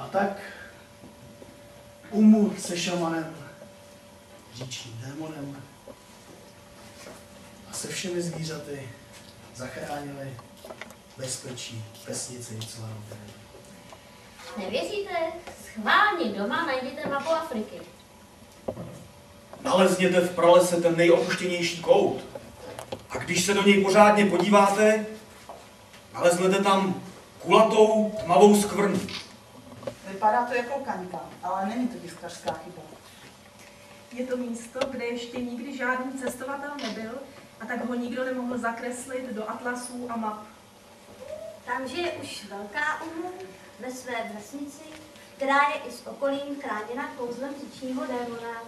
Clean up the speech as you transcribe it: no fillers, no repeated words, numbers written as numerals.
A tak Umu se šamanem, říčním démonem a se všemi zvířaty zachránili bezpečí vesnici Icvaru. Nevěříte? Schválně doma najděte mapu Afriky. Nalezněte v pralese ten nejopuštěnější kout. A když se do něj pořádně podíváte, naleznete tam kulatou tmavou skvrnu. Vypadá to jako kaňka, ale není to tiskařská chyba. Je to místo, kde ještě nikdy žádný cestovatel nebyl a tak ho nikdo nemohl zakreslit do atlasů a map. Tam žije už velká Umu ve své vesnici, která je i s okolím chráněna kouzlem říčního démona.